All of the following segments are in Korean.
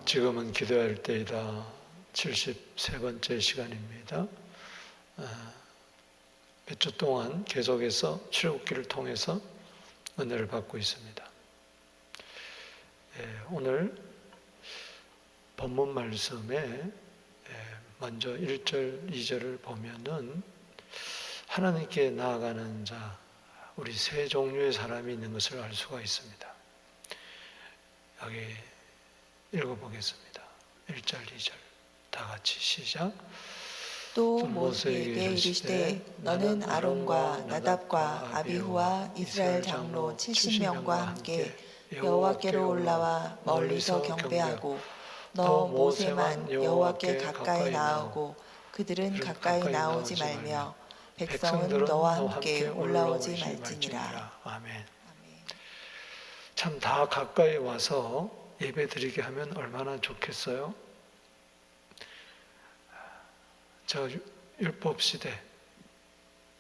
지금은 기도할 때이다. 73번째 시간입니다. 몇 주 동안 계속해서 출애굽기를 통해서 은혜를 받고 있습니다. 오늘 본문 말씀에 먼저 1절, 2절을 보면은 하나님께 나아가는 자, 우리 세 종류의 사람이 있는 것을 알 수가 있습니다. 여기 읽어보겠습니다. 1절, 2절 다 같이 시작. 또 모세에게 이르시되 너는 아론과 나답과 아비후와 이스라엘 장로 70명과 함께 여호와께로 올라와 멀리서 경배하고 너 모세만 여호와께 가까이 나아오고 그들은 가까이 나오지 말며 백성은 너와 함께 올라오지 말지니라. 아멘. 참 다 가까이 와서 예배드리게 하면 얼마나 좋겠어요? 저 율법시대,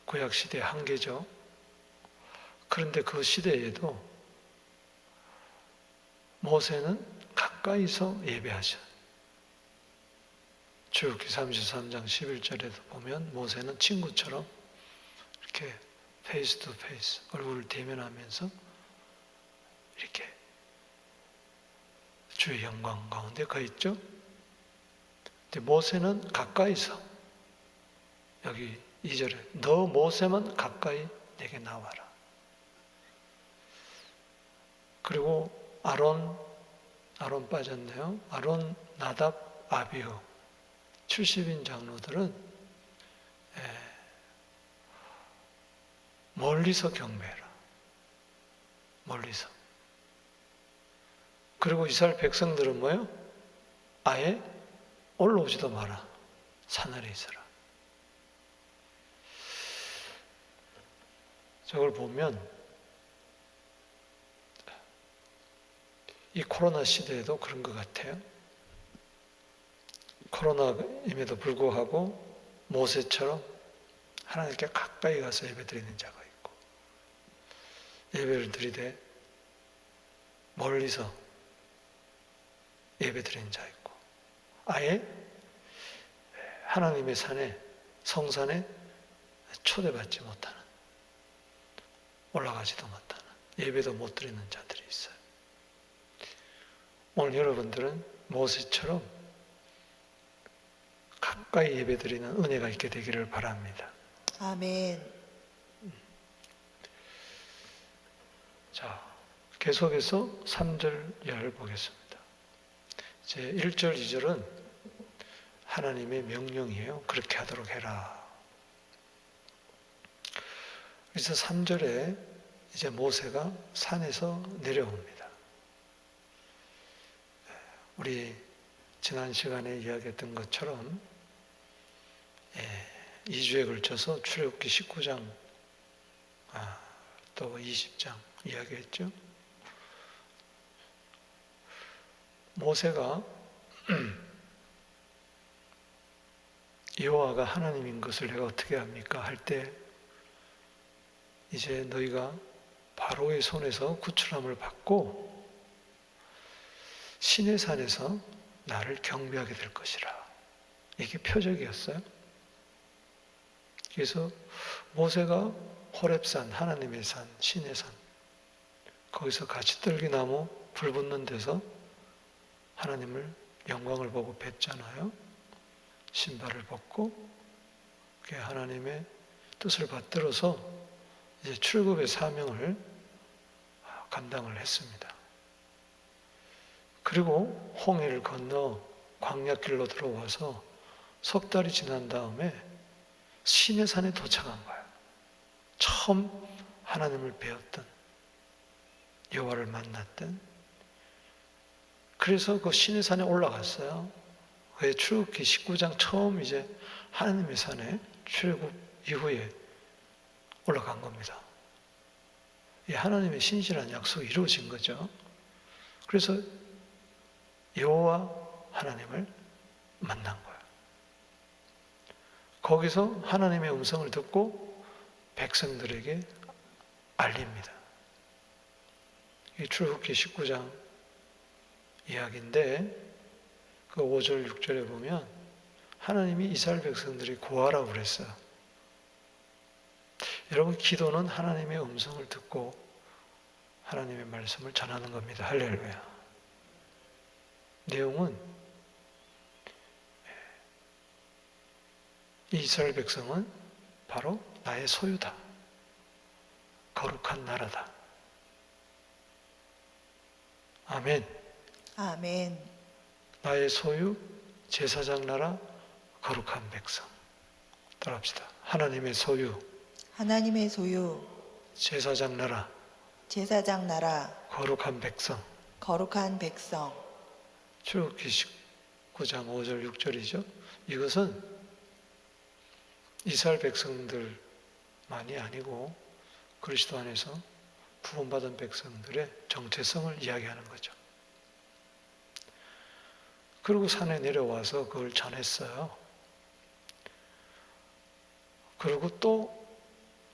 구약시대 한계죠. 그런데 그 시대에도 모세는 가까이서 예배하셔요. 출애굽기 33장 11절에도 보면 모세는 친구처럼 이렇게 페이스 투 페이스, 얼굴을 대면하면서 이렇게 주의 영광 가운데 가 있죠. 근데 모세는 가까이서, 여기 2절에 너 모세만 가까이 내게 나와라. 그리고 아론 빠졌네요. 아론, 나답, 아비후 70인 장로들은 멀리서 경배해라. 멀리서. 그리고 이스라엘 백성들은 뭐예요? 아예 올라오지도 마라. 산 아래 있어라. 저걸 보면 이 코로나 시대에도 그런 것 같아요. 코로나임에도 불구하고 모세처럼 하나님께 가까이 가서 예배드리는 자가 있고, 예배를 드리되 멀리서 예배드리는 자 있고, 아예 하나님의 산에, 성산에 초대받지 못하는, 올라가지도 못하는, 예배도 못 드리는 자들이 있어요. 오늘 여러분들은 모세처럼 가까이 예배드리는 은혜가 있게 되기를 바랍니다. 아멘. 자, 계속해서 3절 이하를 보겠습니다. 이제 1절, 2절은 하나님의 명령이에요. 그렇게 하도록 해라. 그래서 3절에 이제 모세가 산에서 내려옵니다. 우리 지난 시간에 이야기했던 것처럼 2주에 걸쳐서 출애굽기 19장 또 20장 이야기했죠. 모세가 여호와가 하나님인 것을 내가 어떻게 합니까? 할 때 이제 너희가 바로의 손에서 구출함을 받고 시내산에서 나를 경배하게 될 것이라. 이게 표적이었어요. 그래서 모세가 호렙산, 하나님의 산, 시내산, 거기서 가시떨기나무 불 붙는 데서 하나님을 영광을 보고 뵀잖아요. 신발을 벗고 하나님의 뜻을 받들어서 이제 출애굽의 사명을 감당을 했습니다. 그리고 홍해를 건너 광야길로 들어와서 석 달이 지난 다음에 시내산에 도착한 거예요. 처음 하나님을 배웠던, 여호와를 만났던. 그래서 그 시내산에 올라갔어요. 그 출애굽기 19장 처음 이제 하나님의 산에 출애굽 이후에 올라간 겁니다. 이 하나님의 신실한 약속이 이루어진 거죠. 그래서 여호와 하나님을 만난 거예요. 거기서 하나님의 음성을 듣고 백성들에게 알립니다. 이 출애굽기 19장 이야기인데 그 5절 6절에 보면 하나님이 이스라엘 백성들이 고하라고 그랬어요. 여러분, 기도는 하나님의 음성을 듣고 하나님의 말씀을 전하는 겁니다. 할렐루야. 내용은 이스라엘 백성은 바로 나의 소유다. 거룩한 나라다. 아멘. 아멘. 나의 소유, 제사장 나라, 거룩한 백성. 따라합시다. 하나님의 소유, 하나님의 소유, 제사장 나라, 제사장 나라, 거룩한 백성. 거룩한 백성. 출애굽기 19장 5절 6절이죠. 이것은 이스라엘 백성들만이 아니고 그리스도 안에서 구원받은 백성들의 정체성을 이야기하는 거죠. 그리고 산에 내려와서 그걸 전했어요. 그리고 또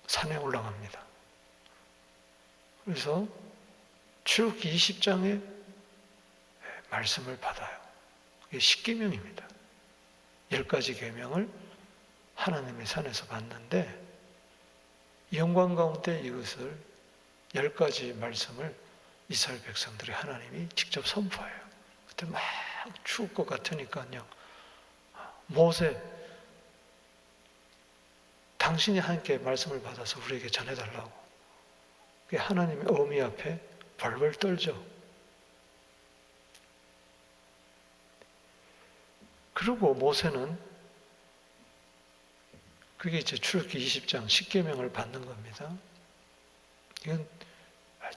산에 올라갑니다. 그래서 출애굽기 20장의 말씀을 받아요. 이게 십계명입니다. 10가지 계명을 하나님의 산에서 받는데 영광 가운데 이것을 10가지 말씀을 이스라엘 백성들이 하나님이 직접 선포해요. 그때 막 추울 것 같으니까요. 모세, 당신이 하나님께 말씀을 받아서 우리에게 전해달라고. 하나님의 어미 앞에 벌벌 떨죠. 그리고 모세는 그게 이제 출애굽기 20장 십계명을 받는 겁니다. 이건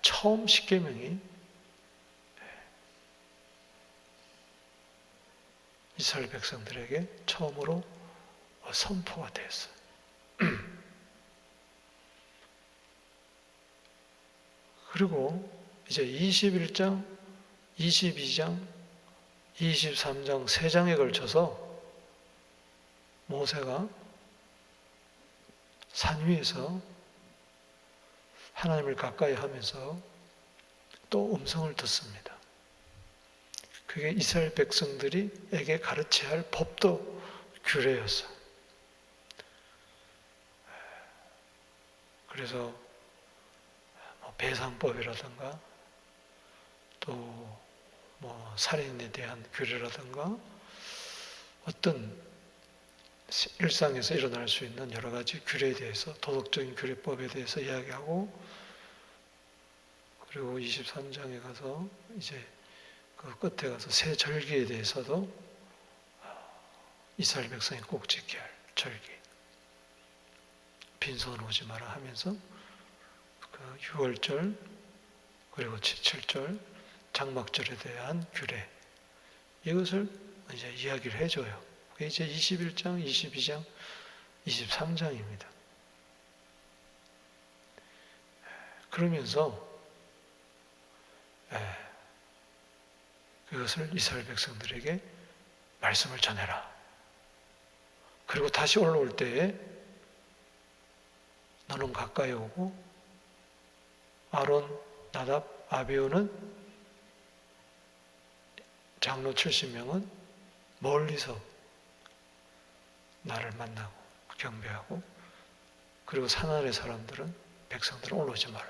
처음 십계명이 이스라엘 백성들에게 처음으로 선포가 되었어요. 그리고 이제 21장, 22장, 23장 3장에 걸쳐서 모세가 산 위에서 하나님을 가까이 하면서 또 음성을 듣습니다. 그게 이스라엘 백성들에게 가르쳐야 할 법도 규례였어요. 그래서 배상법이라든가 또 살인에 대한 규례라든가 어떤 일상에서 일어날 수 있는 여러 가지 규례에 대해서 도덕적인 규례법에 대해서 이야기하고 그리고 23장에 가서 이제 그 끝에 가서 새 절기에 대해서도 이스라엘 백성이 꼭 지켜야 할 절기 빈손 오지 마라 하면서 그 6월절 그리고 7절 장막절에 대한 규례 이것을 이제 이야기를 해줘요. 그게 이제 21장, 22장, 23장입니다. 그러면서 그것을 이스라엘 백성들에게 말씀을 전해라. 그리고 다시 올라올 때에 너는 가까이 오고 아론, 나답, 아비후는 장로 70명은 멀리서 나를 만나고 경배하고 그리고 산 아래 사람들은 백성들은 올라오지 마라.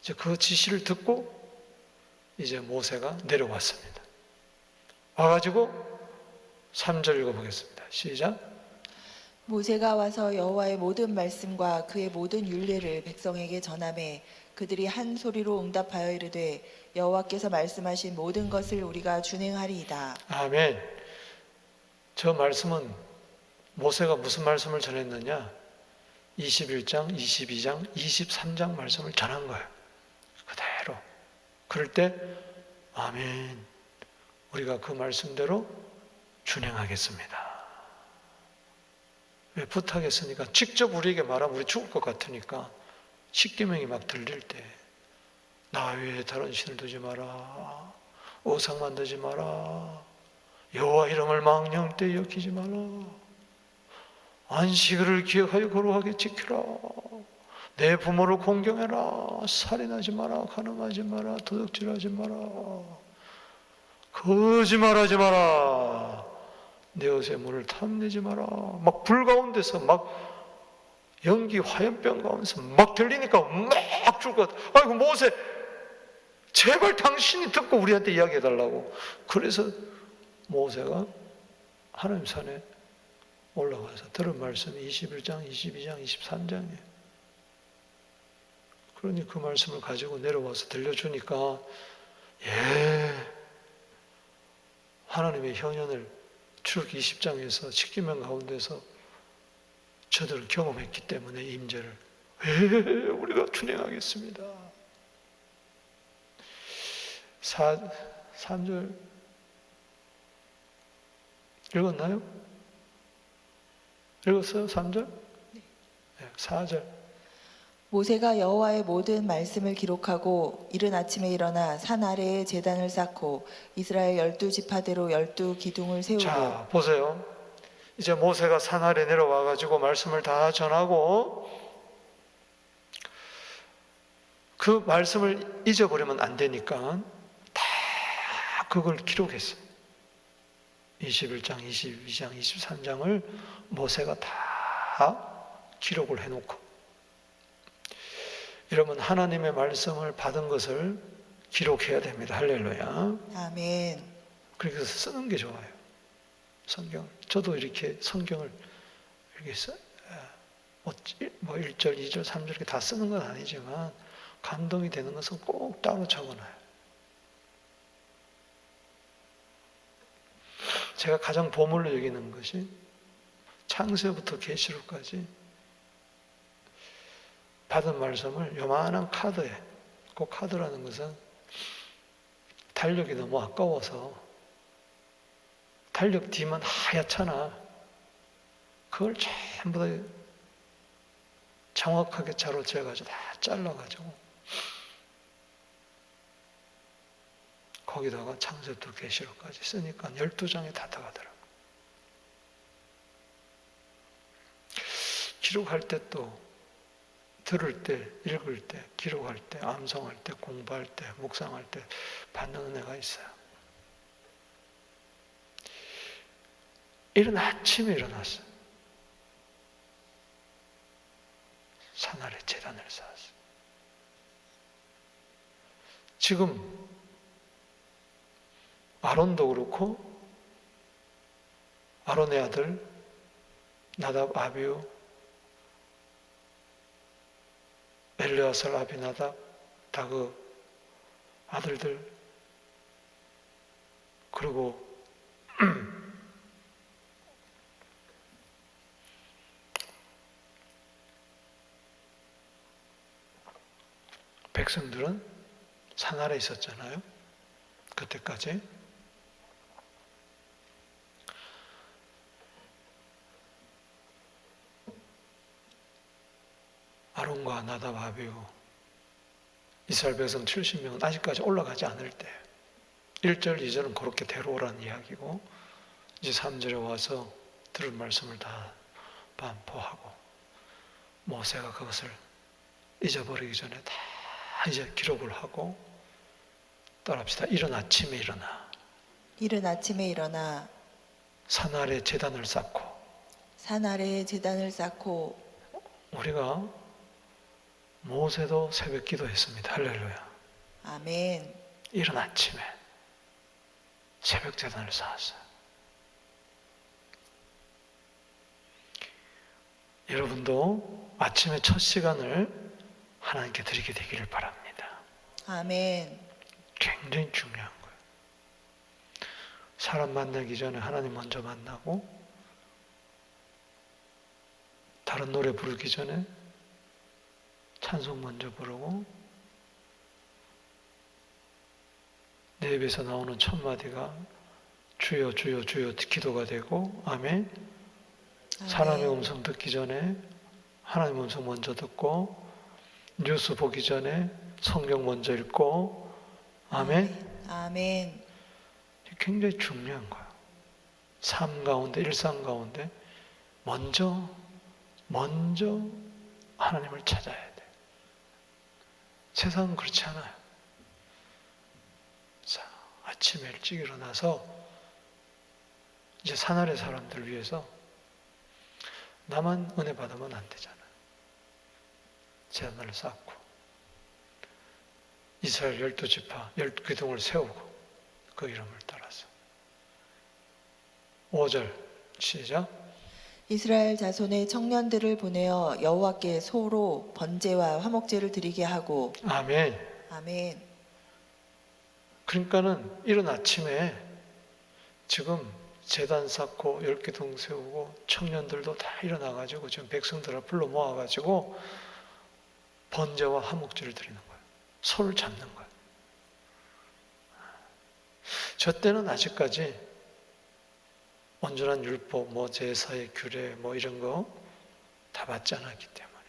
이제 그 지시를 듣고 이제 모세가 내려왔습니다. 와가지고 3절 읽어보겠습니다. 시작. 모세가 와서 여호와의 모든 말씀과 그의 모든 율례를 백성에게 전하매 그들이 한 소리로 응답하여 이르되 여호와께서 말씀하신 모든 것을 우리가 준행하리이다. 아멘. 저 말씀은 모세가 무슨 말씀을 전했느냐? 21장, 22장, 23장 말씀을 전한 거예요. 그대로. 그럴 때 아멘. 우리가 그 말씀대로 준행하겠습니다. 왜 부탁했으니까 직접 우리에게 말하면 우리 죽을 것 같으니까 십계명이 막 들릴 때 나 외에 다른 신을 두지 마라. 우상 만들지 마라. 여호와 이름을 망령되이 여기지 마라. 안식일을 기억하여 거룩하게 지키라. 내 부모를 공경해라. 살인하지 마라. 간음하지 마라. 도둑질하지 마라. 거짓말하지 마라. 내 옷의 문을 탐내지 마라. 막 불 가운데서 막 연기 화염병 가운데서 막 들리니까 막 줄 것 같아. 아이고 모세, 제발 당신이 듣고 우리한테 이야기해달라고. 그래서 모세가 하나님 산에 올라가서 들은 말씀이 21장, 22장, 23장이에요. 그러니 그 말씀을 가지고 내려와서 들려주니까 하나님의 형연을 출애굽기 20장에서 십계명 가운데서 저들을 경험했기 때문에 임재를 우리가 준행하겠습니다. 3절 읽었나요? 읽었어요? 3절? 네, 4절. 모세가 여호와의 모든 말씀을 기록하고 이른 아침에 일어나 산 아래에 제단을 쌓고 이스라엘 12지파대로 12기둥을 세우고. 자, 보세요. 이제 모세가 산 아래 내려와 가지고 말씀을 다 전하고 그 말씀을 잊어버리면 안 되니까 다 그걸 기록했어요. 21장, 22장, 23장을 모세가 다 기록을 해놓고, 여러분 하나님의 말씀을 받은 것을 기록해야 됩니다. 할렐루야. 아멘. 그래서 쓰는 게 좋아요. 성경을. 저도 이렇게 성경을 이렇게 뭐 1절, 2절, 3절 이렇게 다 쓰는 건 아니지만 감동이 되는 것은 꼭 따로 적어놔요. 제가 가장 보물로 여기는 것이 창세부터 계시록까지 받은 말씀을 요만한 카드에, 그 카드라는 것은 달력이 너무 아까워서 달력 뒤만 하얗잖아. 그걸 전부 다 정확하게 자로 재가지고 다 잘라가지고 거기다가 창세부터 계시록까지 쓰니까 12장에 다 들어가더라고. 기록할 때 또 들을 때, 읽을 때, 기록할 때, 암송할 때, 공부할 때, 묵상할 때 받는 은혜가 있어요. 이른 아침에 일어났어요. 산 아래 제단을 쌓았어요. 지금 아론도 그렇고 아론의 아들 나답, 아비우, 엘르아살, 아비나답 다 그 아들들, 그리고 백성들은 산 아래 있었잖아요. 그때까지. 아론과 나답, 아비후 이스라엘 백성 70명은 아직까지 올라가지 않을 때 1절, 2절은 그렇게 데려오라는 이야기고, 이제 3절에 와서 들은 말씀을 다 반포하고 모세가 그것을 잊어버리기 전에 다 이제 기록을 하고, 따라합시다. 이른 아침에 일어나. 이른 아침에 일어나 산 아래 제단을 쌓고. 산 아래에 제단을 쌓고. 우리가 모세도 새벽 기도했습니다. 할렐루야. 아멘. 이른 아침에 새벽 제단을 쌓았어요. 여러분도 아침에 첫 시간을 하나님께 드리게 되기를 바랍니다. 아멘. 굉장히 중요한 거예요. 사람 만나기 전에 하나님 먼저 만나고, 다른 노래 부르기 전에 찬송 먼저 부르고, 내 입에서 나오는 첫 마디가 주여 주여 주여 기도가 되고, 아멘. 사람의 음성 듣기 전에 하나님의 음성 먼저 듣고, 뉴스 보기 전에 성경 먼저 읽고, 아멘. 아멘. 굉장히 중요한 거예요. 삶 가운데, 일상 가운데 먼저 하나님을 찾아야 돼. 세상은 그렇지 않아요. 자, 아침에 일찍 일어나서 이제 산 아래 사람들 위해서 나만 은혜 받으면 안 되잖아. 제단을 쌓고 이스라엘 12지파 12기둥을 세우고 그 이름을 따라서 5절 시작. 이스라엘 자손의 청년들을 보내어 여호와께 소로 번제와 화목제를 드리게 하고. 아멘. 아멘. 그러니까는 이른 아침에 지금 제단 쌓고 10기둥 세우고 청년들도 다 일어나가지고 지금 백성들을 불러 모아가지고 번제와 화목제를 드리는 거예요. 소를 잡는 거예요. 저 때는 아직까지 온전한 율법, 제사의 규례, 이런 거 다 받지 않았기 때문에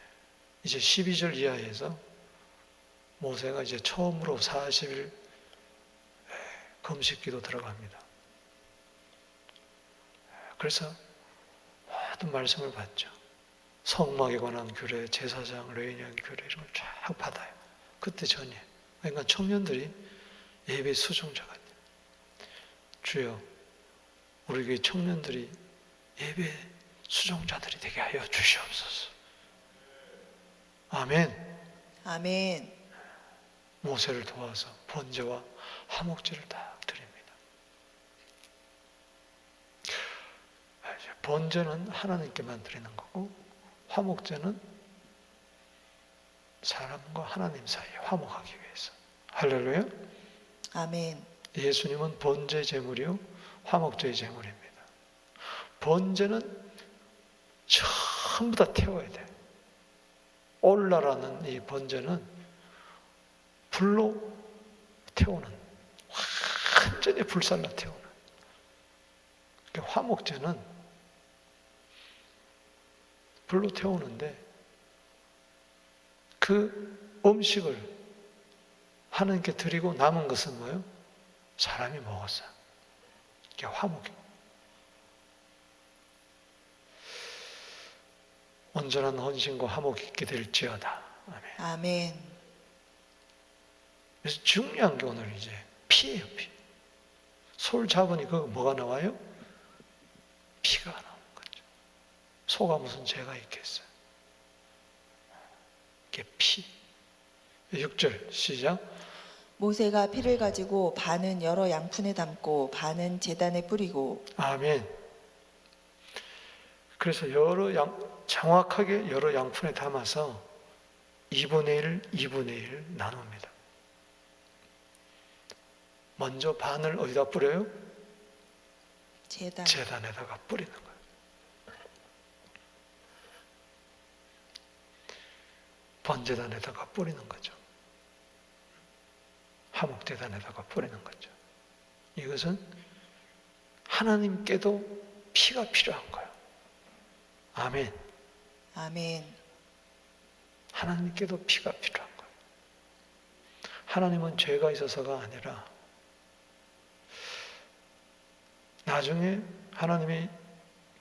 이제 12절 이하에서 모세가 이제 처음으로 40일 금식기도 들어갑니다. 그래서 모든 말씀을 받죠. 성막에 관한 규례, 제사장, 레위니한 규례 이런 걸 쫙 받아요. 그때 전에 그러니까 청년들이 예배 수종자가 돼요. 주여, 우리 교회 청년들이 예배 수종자들이 되게 하여 주시옵소서. 아멘. 아멘. 모세를 도와서 번제와 화목제를 다 드립니다. 번제는 하나님께만 드리는 거고 화목제는 사람과 하나님 사이에 화목하기 위해서. 할렐루야. 아멘. 예수님은 번제 제물이요 화목제의 제물입니다. 번제는 전부 다 태워야 돼. 올라라는 이 번제는 불로 태우는, 완전히 불살라 태우는. 화목제는 불로 태우는데 그 음식을 하나님께 드리고 남은 것은 뭐예요? 사람이 먹었어요. 이게 화목이에요. 온전한 헌신과 화목이 있게 될지어다. 아멘. 아멘. 그래서 중요한 게 오늘 이제 피예요, 피. 소를 잡으니 그 뭐가 나와요? 피가 나오는 거죠. 소가 무슨 죄가 있겠어요? 이게 피. 6절 시작. 모세가 피를 가지고 반은 여러 양푼에 담고 반은 제단에 뿌리고. 아멘. 그래서 정확하게 여러 양푼에 담아서 2분의 1, 2분의 1 나눕니다. 먼저 반을 어디다 뿌려요? 제단에다가 뿌리는 거예요. 번제단에다가 뿌리는 거죠. 화목제단에다가 뿌리는 거죠. 이것은 하나님께도 피가 필요한 거예요. 아멘. 아멘. 하나님께도 피가 필요한 거예요. 하나님은 죄가 있어서가 아니라 나중에 하나님이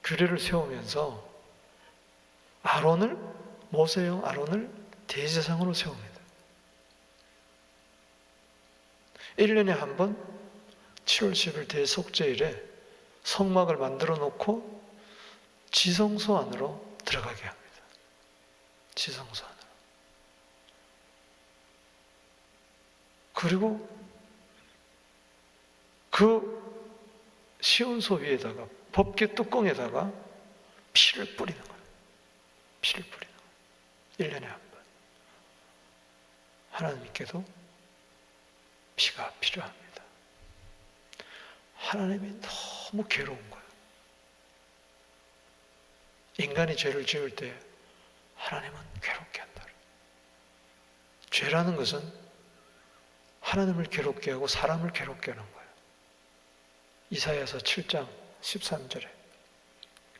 규례를 세우면서 모세형 아론을 대제사장으로 세웁니다. 1년에 한 번 7월 10일 대속죄일에 성막을 만들어 놓고 지성소 안으로 들어가게 합니다. 지성소 안으로. 그리고 그 시온소 위에다가 법궤 뚜껑에다가 피를 뿌리는 거예요. 피를 뿌리는 거예요. 1년에 한 번. 하나님께도 피가 필요합니다. 하나님이 너무 괴로운 거예요. 인간이 죄를 지을 때 하나님은 괴롭게 한다. 죄라는 것은 하나님을 괴롭게 하고 사람을 괴롭게 하는 거예요. 이사야서 7장 13절에.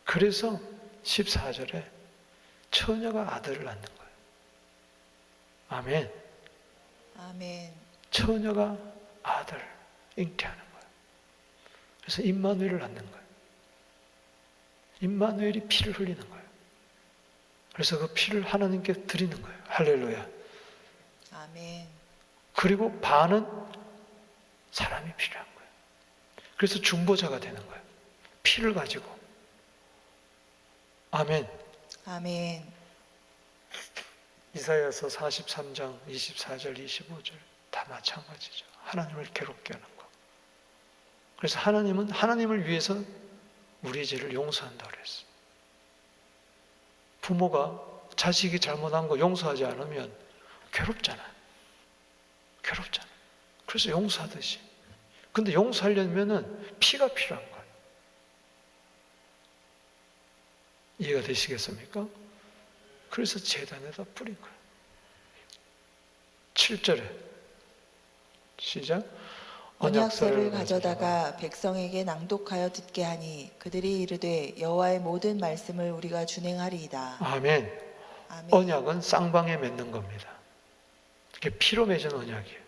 그래서 14절에 처녀가 아들을 낳는 거예요. 아멘. 아멘. 처녀가 아들 잉태하는 거예요. 그래서 임마누엘을 낳는 거예요. 임마누엘이 피를 흘리는 거예요. 그래서 그 피를 하나님께 드리는 거예요. 할렐루야. 아멘. 그리고 반은 사람이 필요한 거예요. 그래서 중보자가 되는 거예요. 피를 가지고. 아멘. 아멘. 이사야서 43장 24절 25절 다 마찬가지죠. 하나님을 괴롭게 하는 거. 그래서 하나님은 하나님을 위해서 우리의 죄를 용서한다고 그랬어요. 부모가 자식이 잘못한 거 용서하지 않으면 괴롭잖아요. 괴롭잖아요. 그래서 용서하듯이. 근데 용서하려면은 피가 필요한 거예요. 이해가 되시겠습니까? 그래서 제단에다 뿌린 거예요. 7절에 시작. 언약서를 가져다가 백성에게 낭독하여 듣게 하니 그들이 이르되 여호와의 모든 말씀을 우리가 준행하리이다. 아멘. 아멘. 언약은 쌍방에 맺는 겁니다. 그게 피로 맺은 언약이에요.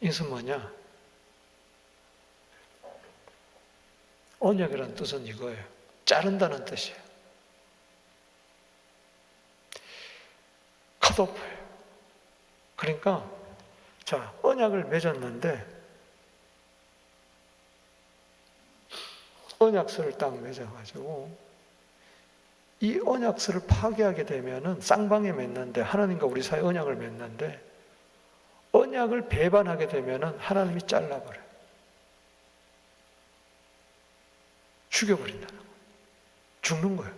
이것은 뭐냐? 언약이라는 뜻은 이거예요. 자른다는 뜻이에요. 컷오프예요. 그러니까 자, 언약을 맺었는데 언약서를 딱 맺어가지고 이 언약서를 파괴하게 되면은 쌍방에 맺는데 하나님과 우리 사이 언약을 맺는데 언약을 배반하게 되면은 하나님이 잘라버려요. 죽여버린다는 거예요. 죽는 거예요.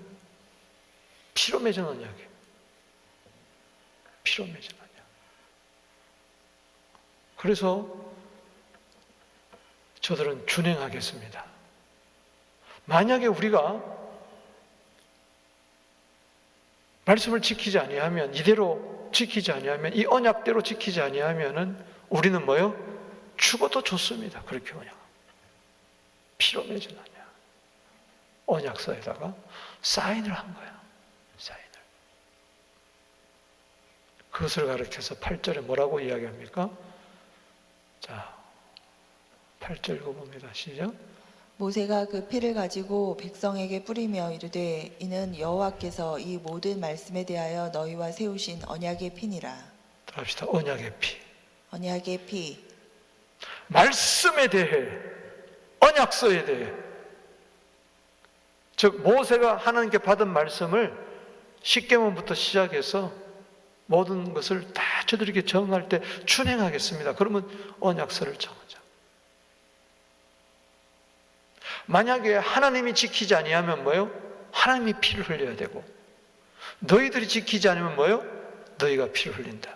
피로 맺은 언약이에요. 피로 맺은 언약. 그래서 저들은 준행하겠습니다. 만약에 우리가 말씀을 지키지 아니하면, 이대로 지키지 아니하면, 이 언약대로 지키지 아니하면은 우리는 뭐요? 죽어도 좋습니다. 그렇게 언약. 피로 맺은 언약. 언약서에다가 사인을 한 거야. 사인을. 그것을 가르쳐서 8절에 뭐라고 이야기합니까? 자, 8절 읽어봅니다. 시작. 모세가 그 피를 가지고 백성에게 뿌리며 이르되 이는 여호와께서 이 모든 말씀에 대하여 너희와 세우신 언약의 피니라. 합시다. 언약의 피. 언약의 피. 말씀에 대해, 언약서에 대해, 즉 모세가 하나님께 받은 말씀을 십계명부터 시작해서 모든 것을 다 저들에게 정할 때 준행하겠습니다. 그러면 언약서를 정하자. 만약에 하나님이 지키지 아니하면 뭐요? 하나님이 피를 흘려야 되고, 너희들이 지키지 않으면 뭐요? 너희가 피를 흘린다.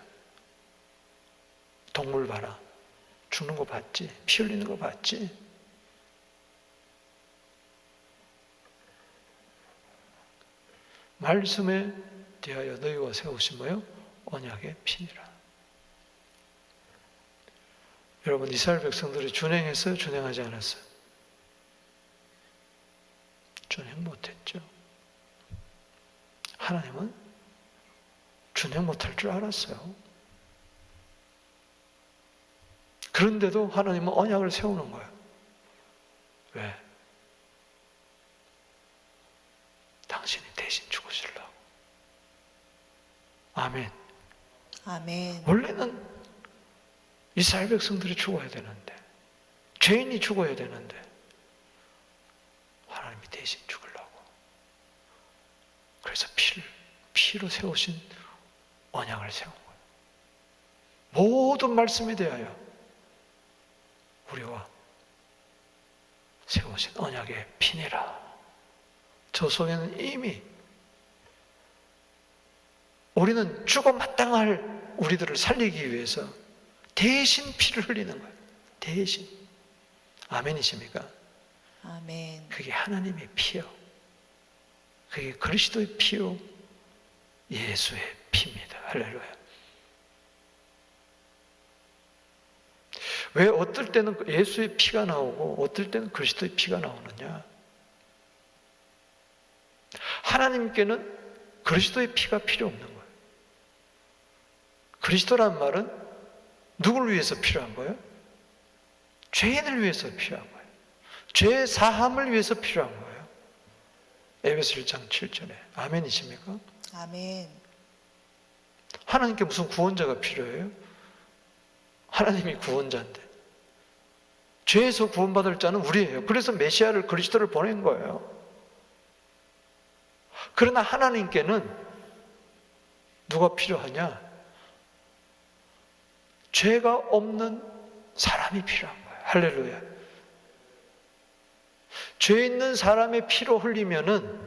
동물 봐라. 죽는 거 봤지? 피 흘리는 거 봤지? 말씀에 대하여 너희와 세우신 뭐요? 언약의 피니라. 여러분, 이스라엘 백성들이 준행했어요? 준행하지 않았어요? 준행 못했죠. 하나님은 준행 못할 줄 알았어요. 그런데도 하나님은 언약을 세우는 거예요. 왜? 당신이 대신 죽으시려고. 아멘. 아멘. 원래는 이스라엘 백성들이 죽어야 되는데, 죄인이 죽어야 되는데 하나님이 대신 죽으려고. 그래서 피로 세우신 언약을 세운 거예요. 모든 말씀에 대하여 우리와 세우신 언약의 피니라. 저 속에는 이미 우리는 죽어 마땅할 우리들을 살리기 위해서 대신 피를 흘리는 거예요. 대신. 아멘이십니까? 아멘. 그게 하나님의 피요. 그게 그리스도의 피요. 예수의 피입니다. 할렐루야. 왜 어떨 때는 예수의 피가 나오고 어떨 때는 그리스도의 피가 나오느냐? 하나님께는 그리스도의 피가 필요 없는 거예요. 그리스도란 말은 누구를 위해서 필요한 거예요? 죄인을 위해서 필요한 거예요. 죄 사함을 위해서 필요한 거예요. 에베소 1장 7절에. 아멘이십니까? 아멘. 하나님께 무슨 구원자가 필요해요? 하나님이 구원자인데. 죄에서 구원받을 자는 우리예요. 그래서 메시아를, 그리스도를 보낸 거예요. 그러나 하나님께는 누가 필요하냐? 죄가 없는 사람이 필요한 거예요. 할렐루야. 죄 있는 사람의 피로 흘리면은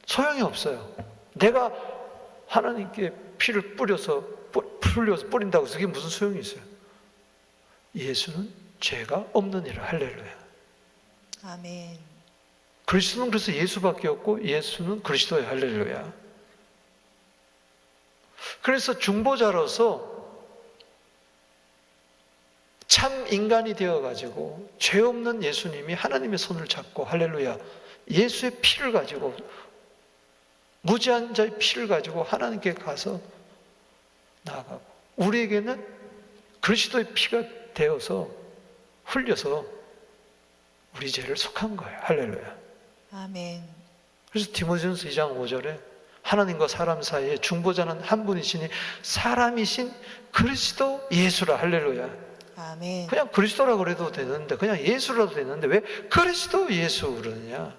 소용이 없어요. 내가 하나님께 피를 흘려서 뿌린다고 해서 그게 무슨 소용이 있어요? 예수는 죄가 없느니라. 할렐루야. 아멘. 그리스도는 그래서 예수밖에 없고 예수는 그리스도예요. 할렐루야. 그래서 중보자로서 참 인간이 되어가지고 죄 없는 예수님이 하나님의 손을 잡고, 할렐루야, 예수의 피를 가지고, 무지한 자의 피를 가지고 하나님께 가서 나아가고, 우리에게는 그리스도의 피가 되어서 흘려서 우리 죄를 속한 거예요. 할렐루야. 아멘. 그래서 디모데전서 2장 5절에 하나님과 사람 사이에 중보자는 한 분이시니 사람이신 그리스도 예수라. 할렐루야. 아멘. 그냥 그리스도라 그래도 되는데, 그냥 예수라도 되는데 왜 그리스도 예수 그러느냐?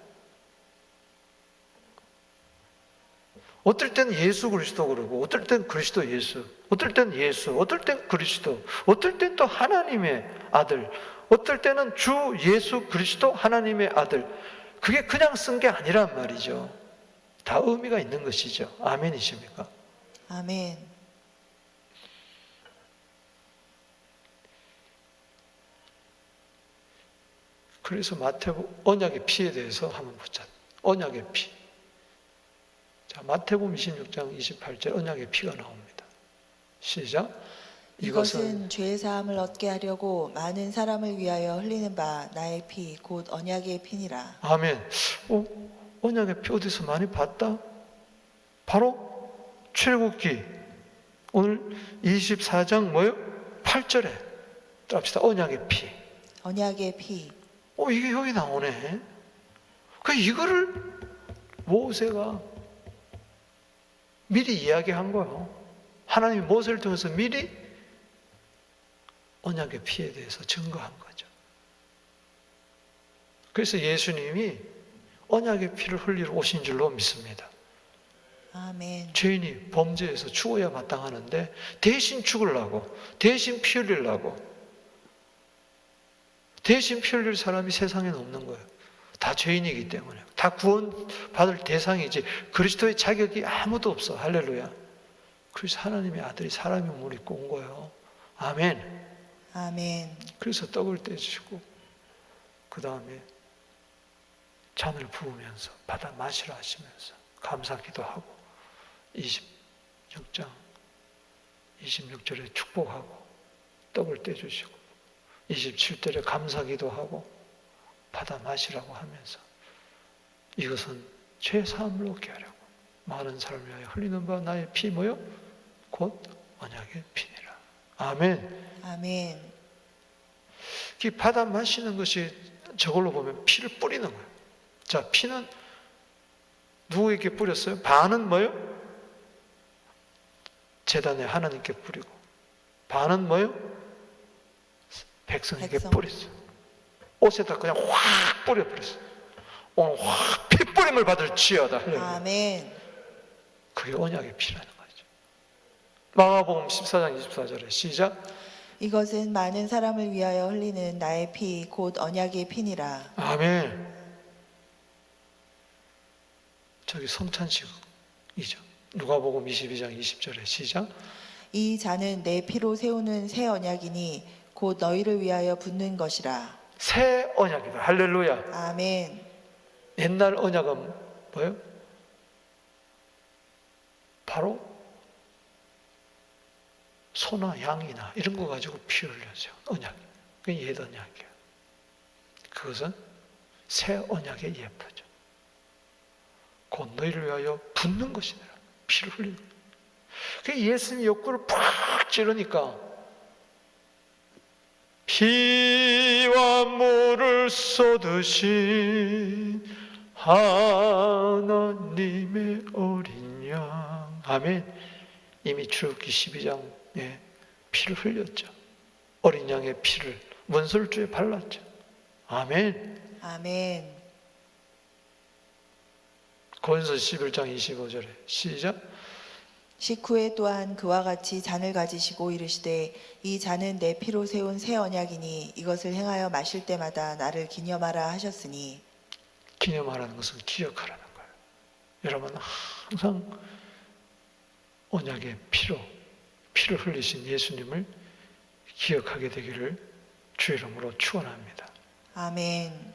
어떨 땐 예수 그리스도 그러고, 어떨 땐 그리스도 예수, 어떨 땐 예수, 어떨 땐 그리스도, 어떨 땐 또 하나님의 아들, 어떨 때는 주 예수 그리스도 하나님의 아들. 그게 그냥 쓴 게 아니란 말이죠. 다 의미가 있는 것이죠. 아멘이십니까? 아멘. 그래서 마태복음 언약의 피에 대해서 한번 보자. 언약의 피. 자, 마태복음 26장 28절 언약의 피가 나옵니다. 시작. 이것은 죄 사함을 얻게 하려고 많은 사람을 위하여 흘리는 바 나의 피 곧 언약의 피니라. 아멘. 언약의 피 어디서 많이 봤다? 바로 출애굽기 오늘 24장 뭐요? 8절에 합시다. 언약의 피. 언약의 피. 이게 여기 나오네. 이거를 모세가 미리 이야기한 거예요. 하나님이 모세를 통해서 미리 언약의 피에 대해서 증거한 거죠. 그래서 예수님이 언약의 피를 흘리러 오신 줄로 믿습니다. 아멘. 죄인이 범죄에서 죽어야 마땅하는데 대신 죽으려고, 대신 피 흘리려고, 대신 피 흘릴 사람이 세상에는 없는 거예요. 다 죄인이기 때문에. 다 구원받을 대상이지 그리스도의 자격이 아무도 없어. 할렐루야. 그래서 하나님의 아들이 사람의 몸을 입고 온 거예요. 아멘. 아멘. 그래서 떡을 떼주시고 그 다음에 잔을 부으면서 받아 마시라 하시면서 감사기도 하고 26장 26절에 축복하고 떡을 떼주시고 27절에 감사기도 하고 받아 마시라고 하면서 이것은 죄 사함을 얻게 하려고 많은 사람을 위하여 흘리는 바 나의 피 뭐요? 곧 언약의 피니라. 아멘. 아멘. 이 받아 마시는 것이 저걸로 보면 피를 뿌리는 거예요. 자, 피는 누구에게 뿌렸어요? 반은 뭐요? 제단에 하나님께 뿌리고 반은 뭐요? 백성에게 뿌렸어요. 옷에다 그냥 확 뿌려버렸어요. 오늘 확 피 뿌림을 받을 지어다. 아멘. 그게 언약의 피라는 거죠. 마가복음 14장 24절에 시작. 이것은 많은 사람을 위하여 흘리는 나의 피 곧 언약의 피니라. 아멘. 저기 성찬식이죠. 누가복음 22장 20절에 시작. 이 잔은 내 피로 세우는 새 언약이니 곧 너희를 위하여 붓는 것이라. 새 언약이다. 할렐루야. 아멘. 옛날 언약은 뭐예요? 바로 소나 양이나 이런 거 가지고 피 흘렸어요. 언약. 그게 옛 언약이에요. 그것은 새 언약의 예표죠. 곧 너희를 위하여 붓는 것이니라. 피를 흘리는 거예요. 그 예수님이 옆구리를 팍 찌르니까 피와 물을 쏟으신 하나님의 어린 양. 아멘. 이미 출애굽기 12장에 피를 흘렸죠. 어린 양의 피를 문설주에 발랐죠. 아멘. 아멘. 고린도서 11장 25절에 시작. 식후에 또한 그와 같이 잔을 가지시고 이르시되 이 잔은 내 피로 세운 새 언약이니 이것을 행하여 마실 때마다 나를 기념하라 하셨으니. 기념하라는 것은 기억하라는 거예요. 여러분 항상 언약의 피를 흘리신 예수님을 기억하게 되기를 주의 이름으로 축원합니다. 아멘.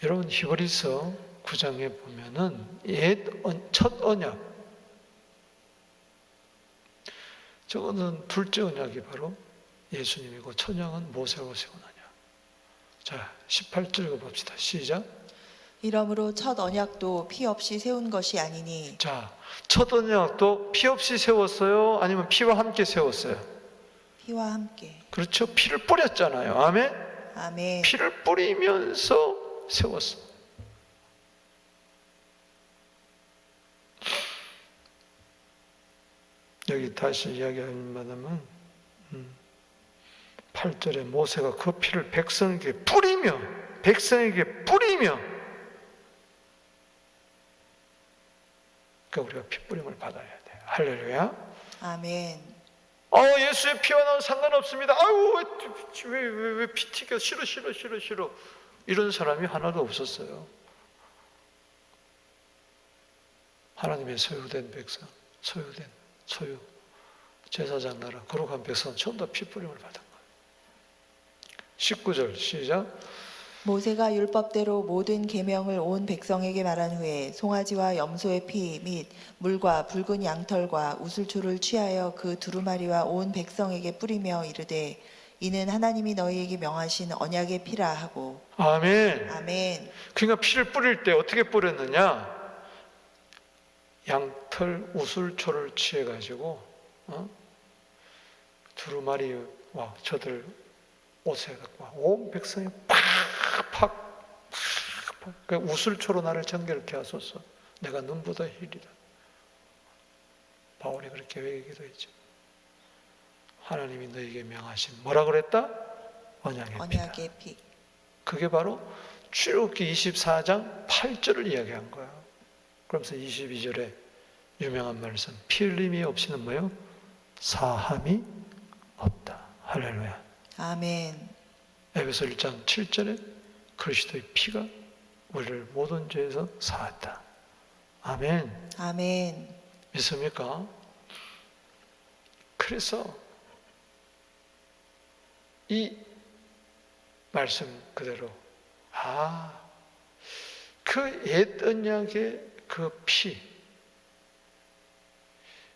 여러분 히브리서 9장에 보면은 첫 언약, 저거는 둘째 언약이 바로 예수님이고 첫 언약은 모세가 세운 언약. 자, 18절 읽어봅시다. 시작. 이러므로 첫 언약도 피 없이 세운 것이 아니니. 자, 첫 언약도 피 없이 세웠어요? 아니면 피와 함께 세웠어요? 피와 함께. 그렇죠. 피를 뿌렸잖아요. 아멘. 아멘. 피를 뿌리면서 세웠어. 여기 다시 이야기하면 8절에 모세가 그 피를 백성에게 뿌리며 그러니까 우리가 피 뿌림을 받아야 돼. 할렐루야. 아멘. 예수의 피와 나는 상관없습니다. 아유 왜 피 튀겨 싫어 이런 사람이 하나도 없었어요. 하나님의 소유된 백성, 소유 제사장 나라 거룩한 백성 전부 다 피 뿌림을 받은 거예요. 19절 시작. 모세가 율법대로 모든 계명을 온 백성에게 말한 후에 송아지와 염소의 피 및 물과 붉은 양털과 우슬초를 취하여 그 두루마리와 온 백성에게 뿌리며 이르되 이는 하나님이 너희에게 명하신 언약의 피라 하고. 아멘. 아멘. 그러니까 피를 뿌릴 때 어떻게 뿌렸느냐? 양털 우슬초를 취해가지고 두루마리와 저들 옷에 갖고 온 백성이 팍 그 우슬초로 나를 정결케 하소서. 내가 눈보다 희리다. 바울이 그렇게 얘기했죠. 하나님이 너에게 명하신 뭐라 그랬다? 언약의 언약의 피. 그게 바로 출애굽기 24장 8절을 이야기한 거예요. 그러면서 22절에 유명한 말씀, 피 흘림이 없이는 뭐요? 사함이 없다. 할렐루야. 아멘. 에베소 1장 7절에 그리스도의 피가 우리를 모든 죄에서 사했다. 아멘. 아멘. 믿습니까? 그래서 이 말씀 그대로 그 옛 언약의 그 피,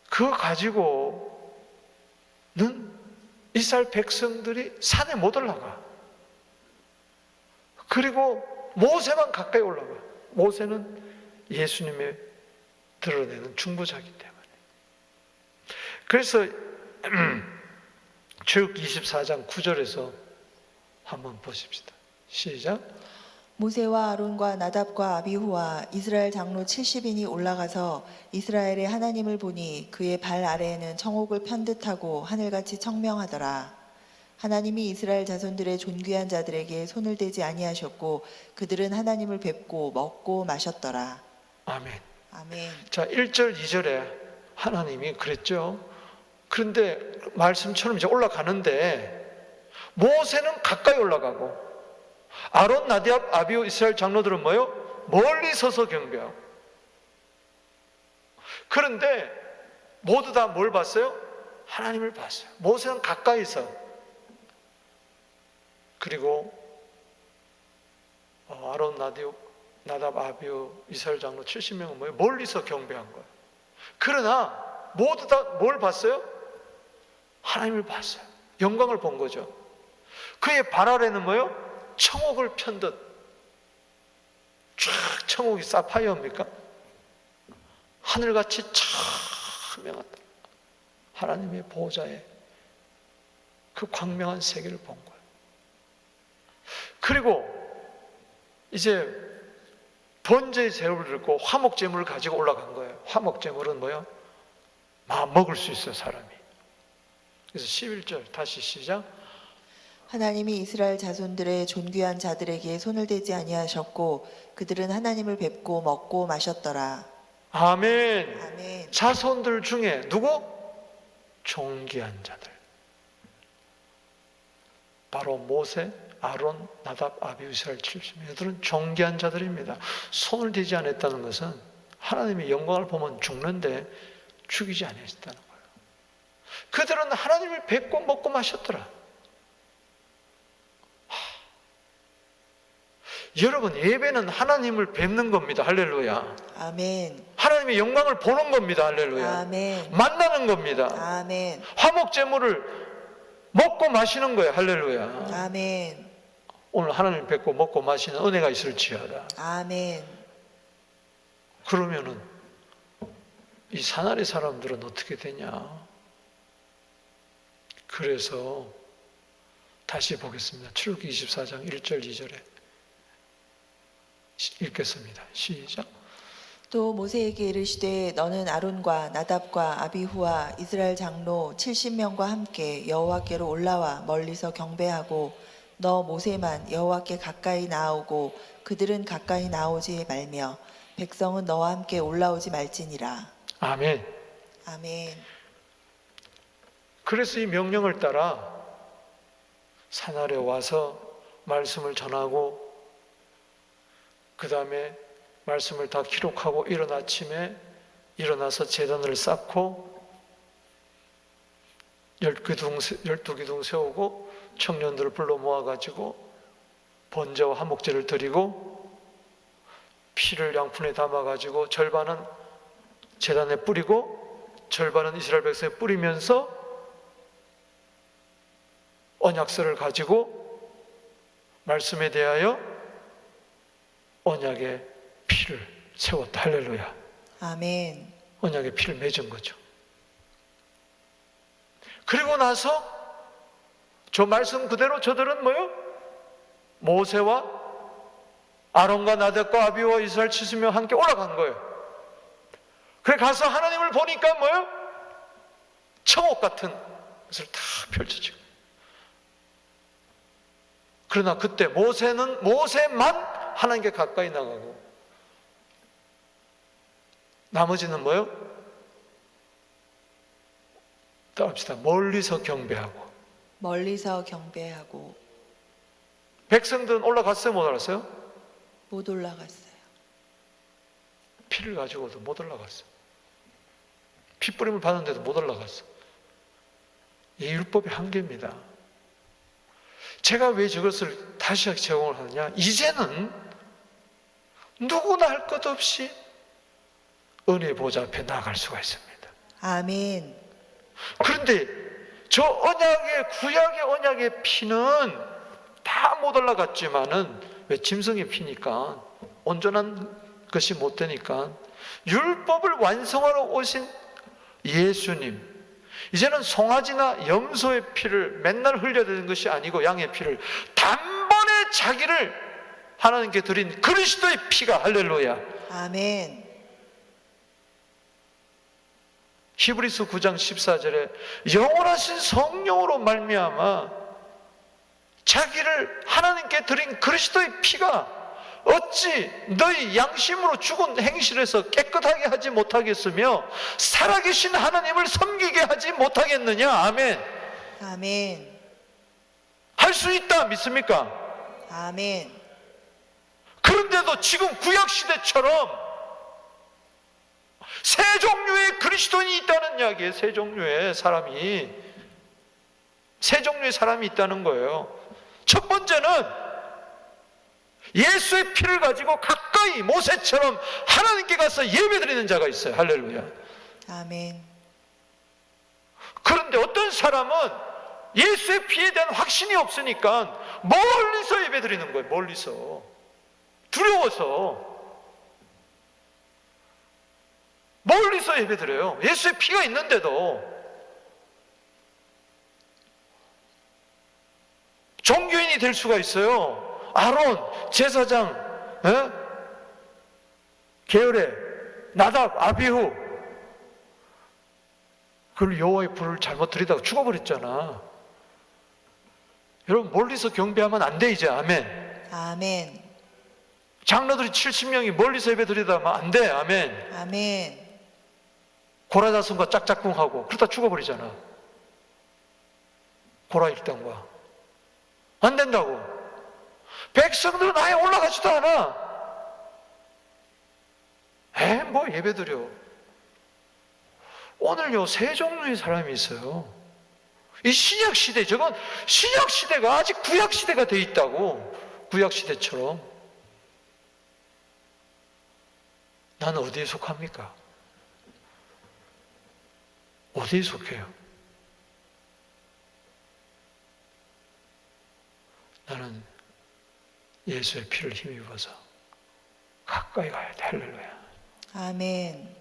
그거 가지고는 이스라엘 백성들이 산에 못 올라가. 그리고 모세만 가까이 올라가. 모세는 예수님의 드러내는 중보자이기 때문에. 그래서 출애굽기 24장 9절에서 한번 보십시다. 시작. 모세와 아론과 나답과 아비후와 이스라엘 장로 70인이 올라가서 이스라엘의 하나님을 보니 그의 발 아래에는 청옥을 편듯하고 하늘같이 청명하더라. 하나님이 이스라엘 자손들의 존귀한 자들에게 손을 대지 아니하셨고 그들은 하나님을 뵙고 먹고 마셨더라. 아멘. 아멘. 자, 1절, 2절에 하나님이 그랬죠. 그런데 말씀처럼 이제 올라가는데 모세는 가까이 올라가고 아론, 나답, 아비후 이스라엘 장로들은 뭐요? 멀리 서서 경배하고. 그런데 모두 다 뭘 봤어요? 하나님을 봤어요. 모세는 가까이서. 그리고 아론, 나답, 아비후 이스라엘 장로 70명은 뭐예요? 멀리서 경배한 거예요. 그러나 모두 다 뭘 봤어요? 하나님을 봤어요. 영광을 본 거죠. 그의 발 아래는 뭐예요? 청옥을 편듯 쫙 청옥이 사파이어입니까? 하늘같이 청명하다. 하나님의 보호자의 그 광명한 세계를 본 거예요. 그리고 이제 번제의 제물을 들고 화목 제물을 가지고 올라간 거예요. 화목 제물은 뭐예요? 먹을 수 있어요, 사람이. 그래서 11절 다시 시작. 하나님이 이스라엘 자손들의 존귀한 자들에게 손을 대지 아니하셨고 그들은 하나님을 뵙고 먹고 마셨더라. 아멘. 아멘. 자손들 중에 누구? 존귀한 자들. 바로 모세, 아론, 나답, 아비후, 이스라엘 70명. 이들은 존귀한 자들입니다. 손을 대지 않았다는 것은 하나님의 영광을 보면 죽는데 죽이지 않았다는 거예요. 그들은 하나님을 뵙고 먹고 마셨더라. 여러분, 예배는 하나님을 뵙는 겁니다. 할렐루야. 아멘. 하나님의 영광을 보는 겁니다. 할렐루야. 아멘. 만나는 겁니다. 아멘. 화목제물을 먹고 마시는 거예요. 할렐루야. 아멘. 오늘 하나님 뵙고 먹고 마시는 은혜가 있을지어다. 아멘. 그러면은 이 사나리 사람들은 어떻게 되냐? 그래서 다시 보겠습니다. 출애굽기 24장 1절 2절에 읽겠습니다. 시작. 또 모세에게 이르시되 너는 아론과 나답과 아비후와 이스라엘 장로 70명과 함께 여호와께로 올라와 멀리서 경배하고 너 모세만 여호와께 가까이 나아오고 그들은 가까이 나오지 말며 백성은 너와 함께 올라오지 말지니라. 아멘. 아멘. 그래서 이 명령을 따라 산 아래 와서 말씀을 전하고 그 다음에 말씀을 다 기록하고 이른 아침에 일어나서 제단을 쌓고 12기둥 세우고 청년들을 불러 모아가지고 번제와 화목제를 드리고 피를 양푼에 담아가지고 절반은 제단에 뿌리고 절반은 이스라엘 백성에 뿌리면서 언약서를 가지고 말씀에 대하여 언약의 피를 세웠다. 할렐루야. 아멘. 언약의 피를 맺은 거죠. 그리고 나서 저 말씀 그대로 저들은 뭐요? 모세와 아론과 나답과 아비후와 이스라엘 70명 함께 올라간 거예요. 그래 가서 하나님을 보니까 뭐요? 천국 같은 것을 다 펼쳐지고. 그러나 그때 모세만 하나님께 가까이 나가고 나머지는 뭐요? 따라합시다. 멀리서 경배하고. 멀리서 경배하고. 백성들은 올라갔어요? 못 올라갔어요? 못 올라갔어요. 피를 가지고도 못 올라갔어. 핏부림을 받는데도 못 올라갔어. 이 율법의 한계입니다. 제가 왜 저것을 다시 제공을 하느냐? 이제는 누구나 할 것 없이 은혜 보좌 앞에 나아갈 수가 있습니다. 아멘. 그런데 저 언약의 구약의 언약의 피는 다 못 올라갔지만은 왜 짐승의 피니까 온전한 것이 못 되니까 율법을 완성하러 오신 예수님, 이제는 송아지나 염소의 피를 맨날 흘려야 되는 것이 아니고 양의 피를 단번에 자기를 하나님께 드린 그리스도의 피가, 할렐루야. 아멘. 히브리서 9장 14절에 영원하신 성령으로 말미암아 자기를 하나님께 드린 그리스도의 피가 어찌 너희 양심으로 죽은 행실에서 깨끗하게 하지 못하겠으며 살아계신 하나님을 섬기게 하지 못하겠느냐. 아멘. 아멘. 할 수 있다. 믿습니까? 아멘. 그런데도 지금 구약시대처럼 세 종류의 그리스도인이 있다는 이야기예요. 세 종류의 사람이 있다는 거예요. 첫 번째는 예수의 피를 가지고 가까이 모세처럼 하나님께 가서 예배드리는 자가 있어요. 할렐루야. 아멘. 그런데 어떤 사람은 예수의 피에 대한 확신이 없으니까 멀리서 예배드리는 거예요. 멀리서. 두려워서 멀리서 예배드려요. 예수의 피가 있는데도. 종교인이 될 수가 있어요. 아론, 제사장, 계열에 나답, 아비후, 그걸 여호와의 불을 잘못 들이다가 죽어버렸잖아. 여러분 멀리서 경배하면 안 돼 이제. 아멘. 아멘. 장로들이 70명이 멀리서 예배 드리다 하면 안 돼. 아멘. 아멘. 고라자손과 짝짝꿍하고 그러다 죽어버리잖아. 고라 일당과 안 된다고. 백성들은 아예 올라가지도 않아. 뭐 예배 드려. 오늘요 세 종류의 사람이 있어요. 이 신약 시대, 저건 신약 시대가 아직 구약 시대가 돼 있다고. 구약 시대처럼. 나는 어디에 속합니까? 어디에 속해요? 나는 예수의 피를 힘입어서 가까이 가야 돼. 할렐루야. 아멘.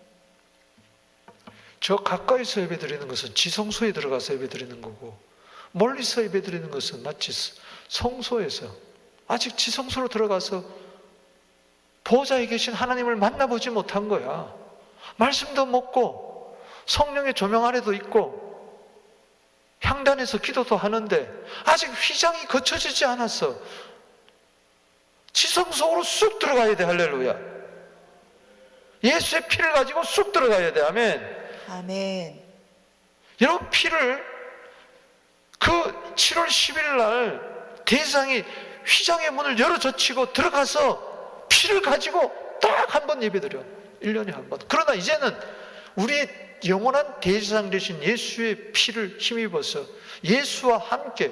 저 가까이서 예배 드리는 것은 지성소에 들어가서 예배 드리는 거고, 멀리서 예배 드리는 것은 마치 성소에서, 아직 지성소로 들어가서 보좌에 계신 하나님을 만나보지 못한 거야. 말씀도 먹고 성령의 조명 아래도 있고 향단에서 기도도 하는데 아직 휘장이 거쳐지지 않았어. 지성소로 쑥 들어가야 돼. 할렐루야. 예수의 피를 가지고 쑥 들어가야 돼. 아멘. 아멘. 여러분, 피를 그 7월 10일 날 대상이 휘장의 문을 열어젖히고 들어가서 피를 가지고 딱 한 번 예배드려. 1년에 한 번. 그러나 이제는 우리의 영원한 대제사장 되신 예수의 피를 힘입어서 예수와 함께,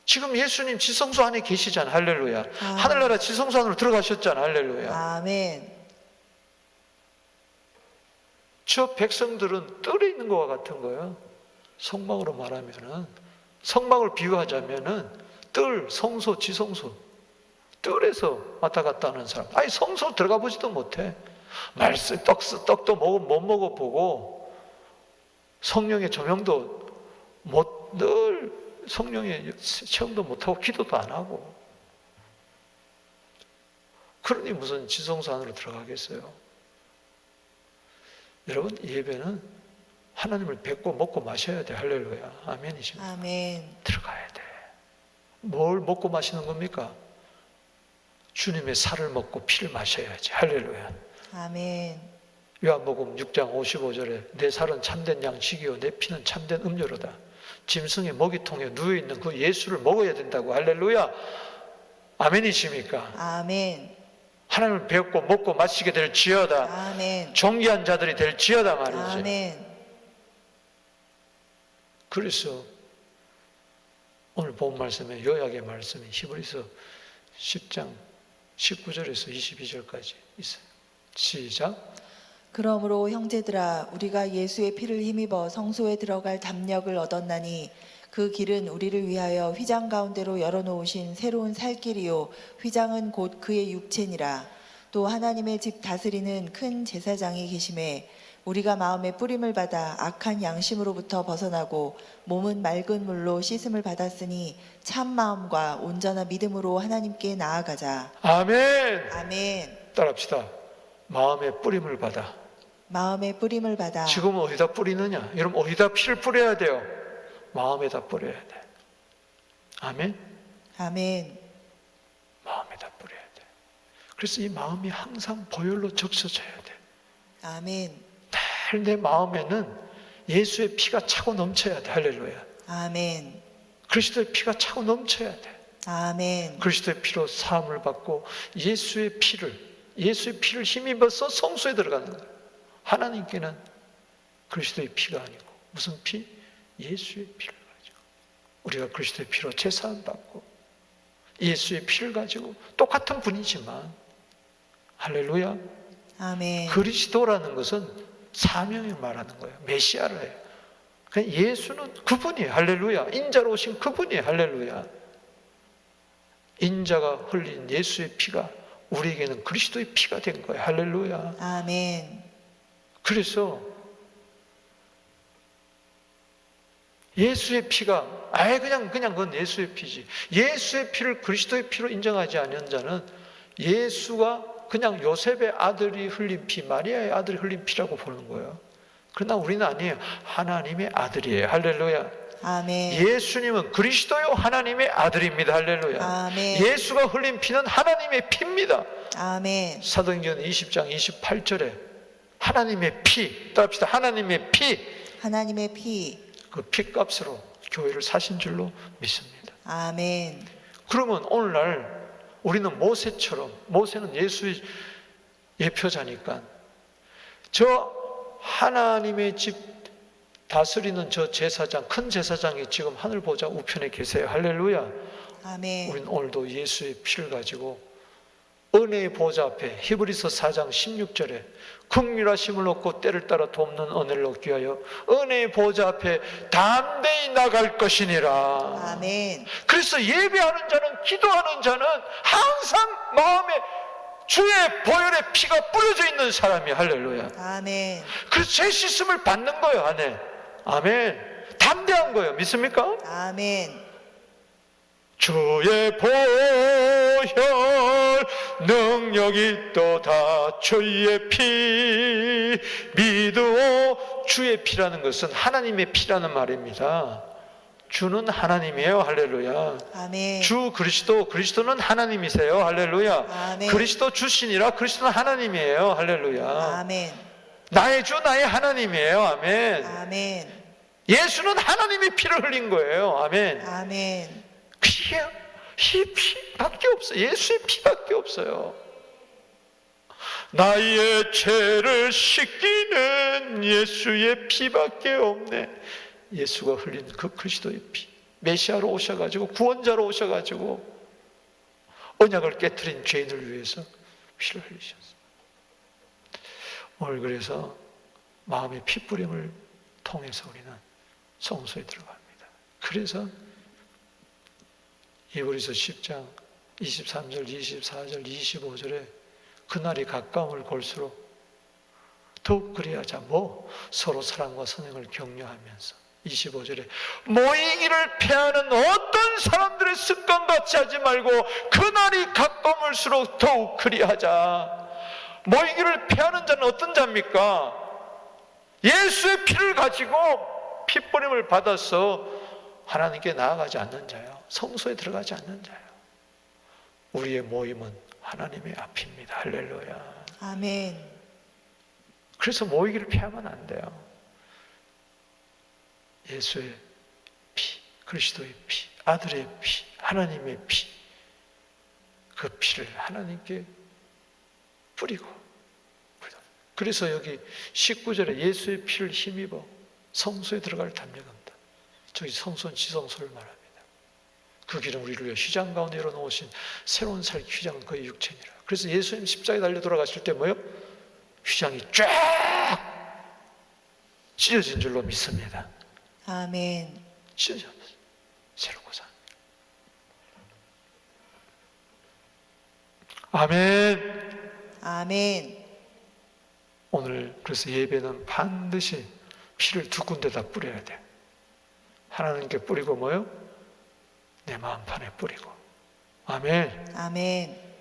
지금 예수님 지성소 안에 계시잖아. 할렐루야. 하늘나라 지성소 안으로 들어가셨잖아. 할렐루야. 아멘. 저 백성들은 뜰에 있는 것과 같은 거예요. 성막으로 말하면은, 성막을 비유하자면은 뜰, 성소, 지성소, 뜰에서 왔다 갔다 하는 사람. 아니 성소 들어가 보지도 못해. 말씀 떡도 못 먹어보고 성령의 조명도 늘 성령의 체험도 못하고 기도도 안 하고, 그러니 무슨 지성소 안으로 들어가겠어요? 여러분, 예배는 하나님을 뵙고 먹고 마셔야 돼. 할렐루야. 아멘이십니다. 아멘. 들어가야 돼. 뭘 먹고 마시는 겁니까? 주님의 살을 먹고 피를 마셔야지. 할렐루야. 아멘. 요한복음 6장 55절에 내 살은 참된 양식이요 내 피는 참된 음료로다. 짐승의 먹이통에 누워있는 그 예수를 먹어야 된다고. 할렐루야. 아멘이십니까? 아멘. 하나님을 배웠고 먹고 마시게 될 지어다. 아멘. 존귀한 자들이 될 지어다 말이지. 아멘. 그래서 오늘 본 말씀에 요약의 말씀이 히브리서 10장 19절에서 22절까지 있어요. 시작. 그러므로 형제들아 우리가 예수의 피를 힘입어 성소에 들어갈 담력을 얻었나니 그 길은 우리를 위하여 휘장 가운데로 열어놓으신 새로운 살 길이요 휘장은 곧 그의 육체니라. 또 하나님의 집 다스리는 큰 제사장이 계심에 우리가 마음의 뿌림을 받아 악한 양심으로부터 벗어나고 몸은 맑은 물로 씻음을 받았으니 참 마음과 온전한 믿음으로 하나님께 나아가자. 아멘. 아멘. 따라합시다. 마음의 뿌림을 받아. 마음의 뿌림을 받아. 지금은 어디다 뿌리느냐? 여러분, 어디다 피를 뿌려야 돼요? 마음에다 뿌려야 돼. 아멘. 아멘. 마음에다 뿌려야 돼. 그래서 이 마음이 항상 보혈로 적셔져야 돼. 아멘. 늘 내 마음에는 예수의 피가 차고 넘쳐야 돼. 할렐루야. 아멘. 그리스도의 피가 차고 넘쳐야 돼. 아멘. 그리스도의 피로 사함을 받고 예수의 피를 힘입어서 성소에 들어가는 거예요. 하나님께는 그리스도의 피가 아니고 무슨 피? 예수의 피를 가지고 우리가 그리스도의 피로 제사함 받고 예수의 피를 가지고 똑같은 분이지만, 할렐루야. 아멘. 그리스도라는 것은 사명을 말하는 거예요. 메시아래요. 예수는 그분이에요. 할렐루야. 인자로 오신 그분이에요. 할렐루야. 인자가 흘린 예수의 피가 우리에게는 그리스도의 피가 된 거예요. 할렐루야. 아멘. 그래서 예수의 피가 그냥 그건 예수의 피지. 예수의 피를 그리스도의 피로 인정하지 않는 자는 예수가 그냥 요셉의 아들이 흘린 피, 마리아의 아들이 흘린 피라고 보는 거예요. 그러나 우리는 아니에요. 하나님의 아들이에요. 할렐루야. 아멘. 예수님은 그리스도요 하나님의 아들입니다. 할렐루야. 아멘. 예수가 흘린 피는 하나님의 피입니다. 아멘. 사도행전 20장 28절에 하나님의 피, 따라합시다. 하나님의 피, 하나님의 피. 그 피값으로 교회를 사신 줄로 믿습니다. 아멘. 그러면 오늘날 우리는 모세처럼, 모세는 예수의 예표자니까 저 하나님의 집 다스리는 저 제사장, 큰 제사장이 지금 하늘 보좌 우편에 계세요. 할렐루야. 아멘. 우리는 오늘도 예수의 피를 가지고 은혜의 보좌 앞에 히브리서 4장 16절에 긍휼하심을 얻고 때를 따라 돕는 은혜를 얻기 위하여 은혜의 보좌 앞에 담대히 나갈 것이니라. 아멘. 그래서 예배하는 자는, 기도하는 자는 항상 마음에 주의 보혈의 피가 뿌려져 있는 사람이. 할렐루야. 아멘. 그래서 죄 씻음을 받는 거예요, 안에. 아멘. 담대한 거예요. 믿습니까? 아멘. 주의 보혈 능력이 또다 주의 피 믿으오. 주의 피라는 것은 하나님의 피라는 말입니다. 주는 하나님이에요. 할렐루야. 아멘. 주 그리스도, 그리스도는 하나님이세요. 할렐루야. 아멘. 그리스도 주신이라 그리스도는 하나님이에요. 할렐루야. 아멘. 나의 주, 나의 하나님이에요. 아멘. 아멘. 예수는 하나님의 피를 흘린 거예요. 아멘. 아멘. 그게 이 피밖에 없어요. 예수의 피밖에 없어요. 나의 죄를 씻기는 예수의 피밖에 없네. 예수가 흘린 그 그리스도의 피, 메시아로 오셔가지고, 구원자로 오셔가지고 언약을 깨트린 죄인을 위해서 피를 흘리셨어요. 오늘 그래서 마음의 피뿌림을 통해서 우리는 성소에 들어갑니다. 그래서 히브리서 10장 23절, 24절, 25절에 그날이 가까움을 볼수록 더욱 그리하자. 뭐? 서로 사랑과 선행을 격려하면서 25절에 모이기를 패하는 어떤 사람들의 습관 같이 하지 말고 그날이 가까울수록 더욱 그리하자. 모이기를 패하는 자는 어떤 자입니까? 예수의 피를 가지고 피뿌림을 받아서 하나님께 나아가지 않는 자요, 성소에 들어가지 않는 자요. 우리의 모임은 하나님의 앞입니다. 할렐루야. 아멘. 그래서 모이기를 피하면 안 돼요. 예수의 피, 그리스도의 피, 아들의 피, 하나님의 피, 그 피를 하나님께 뿌리고. 그래서 여기 19절에 예수의 피를 힘입어 성소에 들어갈 담력합니다. 저기 성소는 지성소를 말합니다. 그 길은 우리를 위해 휘장 가운데 열어놓으신 새로운 살 휘장은 그의 육체니라. 그래서 예수님 십자가에 달려 돌아가실 때 뭐요? 휘장이 쫙 찢어진 줄로 믿습니다. 아멘. 찢어졌어요. 새로운 산. 아멘. 아멘. 오늘 그래서 예배는 반드시 피를 두 군데다 뿌려야 돼. 하나님께 뿌리고 뭐요? 내 마음판에 뿌리고. 아멘. 아멘.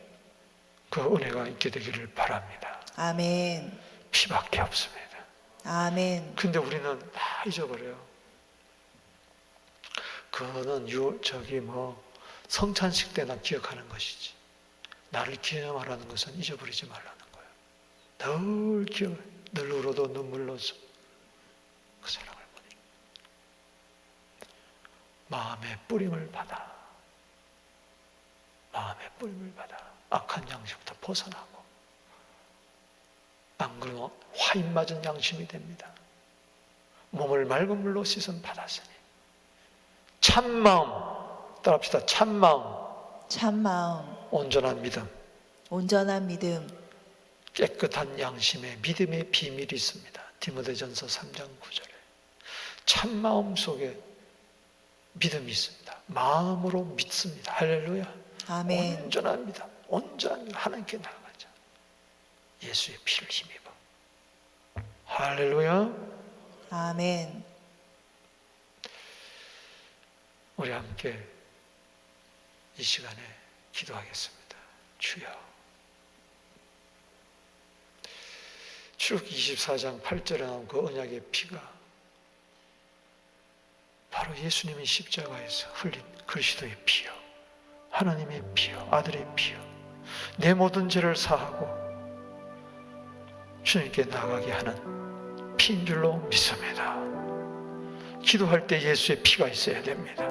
그 은혜가 있게 되기를 바랍니다. 아멘. 피밖에 없습니다. 아멘. 근데 우리는 다 잊어버려요. 그거는 성찬식 때나 기억하는 것이지. 나를 기념하라는 것은 잊어버리지 말라는 거예요. 늘 기억, 늘 울어도 눈물로서 그 사랑을 보내. 마음의 뿌림을 받아. 마음의 뿌림을 받아. 악한 양심부터 벗어나고. 안 그러면 화인 맞은 양심이 됩니다. 몸을 맑은 물로 씻음 받았으니 참마음, 따라합시다. 참마음, 참마음, 온전한 믿음, 온전한 믿음, 깨끗한 양심에 믿음의 비밀이 있습니다. 디모데전서 3장 9절에 참마음 속에 믿음이 있습니다. 마음으로 믿습니다. 할렐루야. 아멘. 온전한 믿음, 온전한 믿음, 하나님께 나아가자. 예수의 피를 힘입어. 할렐루야. 아멘. 우리 함께 이 시간에 기도하겠습니다. 주여. 출애굽기 24장 8절에 나온 그 언약의 피가 바로 바로 예수님이 십자가에서 흘린 그리스도의 피요, 하나님의 피요, 아들의 피요, 내 모든 죄를 사하고 주님께 나가게 하는 피인 줄로 믿습니다. 기도할 때 예수의 피가 있어야 됩니다.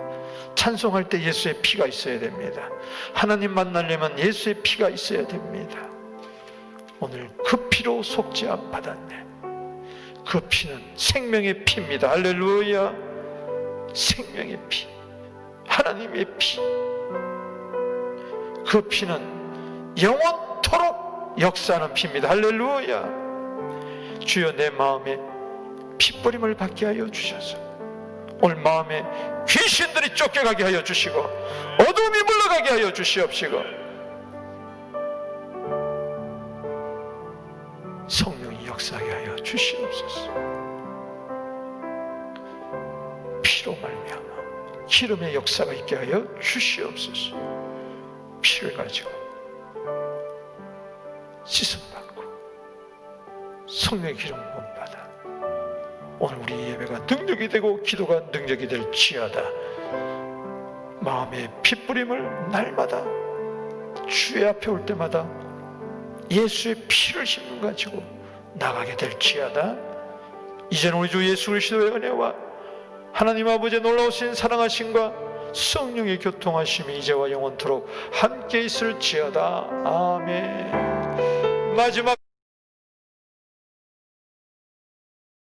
찬송할 때 예수의 피가 있어야 됩니다. 하나님 만나려면 예수의 피가 있어야 됩니다. 오늘 그 피로 속죄함 받았네. 그 피는 생명의 피입니다. 할렐루야. 생명의 피, 하나님의 피. 그 피는 영원토록 역사하는 피입니다. 할렐루야. 주여, 내 마음에 핏부림을 받게 하여 주셔서 오늘 마음에 귀신들이 쫓겨가게 하여 주시고 어둠이 물러가게 하여 주시옵시고 성령이 역사하게 하여 주시옵소서. 피로 말미암아 기름의 역사가 있게 하여 주시옵소서. 피를 가지고 씻음받고 성령의 기름 부음 받아 오늘 우리 예배가 능력이 되고 기도가 능력이 될지어다. 마음의 핏부림을 날마다 주의 앞에 올 때마다 예수의 피를 힘을 가지고 나가게 될지어다. 이제는 우리 주 예수 그리스도의 은혜와 하나님 아버지의 놀라우신 사랑하심과 성령의 교통하심이 이제와 영원토록 함께 있을지어다. 아멘. 마지막